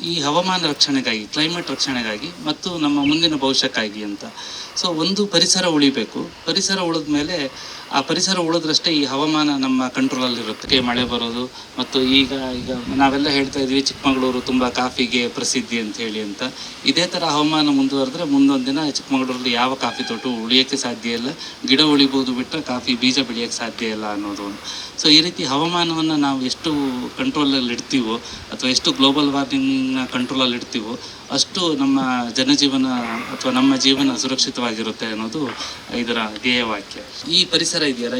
ಈ ಹವಾಮಾನ ರಕ್ಷಣೆಗಾಗಿ, ಕ್ಲೈಮೇಟ್ ರಕ್ಷಣೆಗಾಗಿ ಮತ್ತು ನಮ್ಮ ಮುಂದಿನ ಭವಿಷ್ಯಕ್ಕಾಗಿ ಅಂತ. ಸೊ ಒಂದು ಪರಿಸರ ಉಳಿಬೇಕು. ಪರಿಸರ ಉಳಿದ ಮೇಲೆ ಆ ಪರಿಸರ ಉಳಿದ್ರಷ್ಟೇ ಈ ಹವಾಮಾನ ನಮ್ಮ ಕಂಟ್ರೋಲಲ್ಲಿರುತ್ತೆ. ಮಳೆ ಬರೋದು ಮತ್ತು ಈಗ ನಾವೆಲ್ಲ ಹೇಳ್ತಾ ಇದ್ವಿ ಚಿಕ್ಕಮಗಳೂರು ತುಂಬ ಕಾಫಿಗೆ ಪ್ರಸಿದ್ಧಿ ಅಂತ ಹೇಳಿ ಅಂತ. ಇದೇ ಥರ ಹವಾಮಾನ ಮುಂದುವರೆದ್ರೆ ಮುಂದೊಂದು ದಿನ ಚಿಕ್ಕಮಗಳೂರಲ್ಲಿ ಯಾವ ಕಾಫಿ ತೋಟ ಉಳಿಯೋಕ್ಕೆ ಸಾಧ್ಯ ಇಲ್ಲ. ಗಿಡ ಉಳಿಬೋದು ಬಿಟ್ಟರೆ ಕಾಫಿ ಬೀಜ ಬೆಳೆಯೋಕ್ಕೆ ಸಾಧ್ಯ ಇಲ್ಲ ಅನ್ನೋದು. ಸೊ ಈ ರೀತಿ ಹವಾಮಾನವನ್ನು ನಾವು ಎಷ್ಟು ಕಂಟ್ರೋಲಲ್ಲಿ ಇಡ್ತೀವೋ ಅಥವಾ ಎಷ್ಟು ಗ್ಲೋಬಲ್ ವಾರ್ಮಿಂಗ್ನ ಕಂಟ್ರೋಲಲ್ಲಿ ಇಡ್ತೀವೋ ಅಷ್ಟು ನಮ್ಮ ಜನಜೀವನ ಅಥವಾ ನಮ್ಮ ಜೀವನ ಸುರಕ್ಷಿತವಾಗಿರುತ್ತೆ ಅನ್ನೋದು ಇದರ ಧ್ಯೇಯವಾಕ್ಯ. ಈ ಪರಿಸರ ಇದೆಯಲ್ಲ,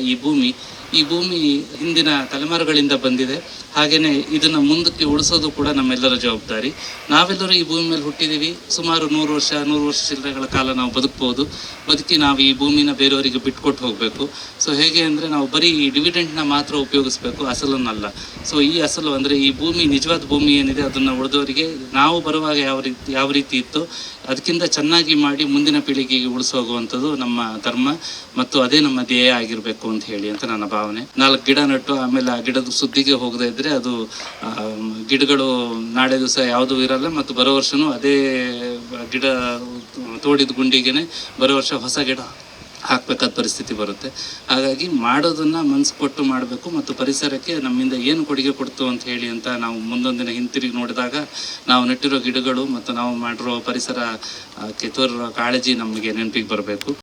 ಈ ಭೂಮಿ ಹಿಂದಿನ ತಲೆಮಾರುಗಳಿಂದ ಬಂದಿದೆ. ಹಾಗೆಯೇ ಇದನ್ನು ಮುಂದಕ್ಕೆ ಉಳಿಸೋದು ಕೂಡ ನಮ್ಮೆಲ್ಲರ ಜವಾಬ್ದಾರಿ. ನಾವೆಲ್ಲರೂ ಈ ಭೂಮಿ ಮೇಲೆ ಹುಟ್ಟಿದ್ದೀವಿ. ಸುಮಾರು 100 ವರ್ಷ ಚಿಲ್ಲರೆಗಳ ಕಾಲ ನಾವು ಬದುಕಿ ನಾವು ಈ ಭೂಮಿನ ಬೇರೆಯವರಿಗೆ ಬಿಟ್ಕೊಟ್ಟು ಹೋಗಬೇಕು. ಸೊ ಹೇಗೆ ಅಂದರೆ ನಾವು ಬರೀ ಡಿವಿಡೆಂಟ್ನ ಮಾತ್ರ ಉಪಯೋಗಿಸ್ಬೇಕು, ಅಸಲನ್ನಲ್ಲ. ಸೊ ಈ ಅಸಲು ಅಂದರೆ ಈ ಭೂಮಿ, ನಿಜವಾದ ಭೂಮಿ ಏನಿದೆ ಅದನ್ನು ಉಳಿದವರಿಗೆ ನಾವು ಬರುವಾಗ ಯಾವ ರೀತಿ ಇತ್ತು ಅದಕ್ಕಿಂತ ಚೆನ್ನಾಗಿ ಮಾಡಿ ಮುಂದಿನ ಪೀಳಿಗೆಗೆ ಉಳಿಸೋಗುವಂಥದ್ದು ನಮ್ಮ ಧರ್ಮ ಮತ್ತು ಅದೇ ನಮ್ಮ ಧ್ಯೇಯ ಆಗಿರಬೇಕು ಅಂತ ಹೇಳಿ ಅಂತ ನನ್ನ ಭಾವನೆ. 4 ಗಿಡ ನಟ್ಟು ಆಮೇಲೆ ಆ ಗಿಡದ ಸುದ್ದಿಗೆ ಹೋಗದೇ ಇದ್ದರೆ ಅದು ಗಿಡಗಳು ನಾಳೆ ದಿವಸ ಯಾವುದೂ ಇರಲ್ಲ ಮತ್ತು ಬರೋ ವರ್ಷವೂ ಅದೇ ಗಿಡ ತೋಡಿದ ಗುಂಡಿಗೆ ಬರೋ ವರ್ಷ ಹೊಸ ಗಿಡ ಹಾಕಬೇಕಾದ ಪರಿಸ್ಥಿತಿ ಬರುತ್ತೆ. ಹಾಗಾಗಿ ಮಾಡೋದನ್ನು ಮನಸ್ಸು ಕೊಟ್ಟು ಮಾಡಬೇಕು ಮತ್ತು ಪರಿಸರಕ್ಕೆ ನಮ್ಮಿಂದ ಏನು ಕೊಡುಗೆ ಕೊಡ್ತು ಅಂತ ಹೇಳಿ ಅಂತ ನಾವು ಮುಂದೊಂದು ದಿನ ಹಿಂತಿರುಗಿ ನೋಡಿದಾಗ ನಾವು ನೆಟ್ಟಿರೋ ಗಿಡಗಳು ಮತ್ತು ನಾವು ಮಾಡಿರೋ ಪರಿಸರಕ್ಕೆ ತೋರಿರೋ ಕಾಳಜಿ ನಮಗೆ ನೆನಪಿಗೆ ಬರಬೇಕು.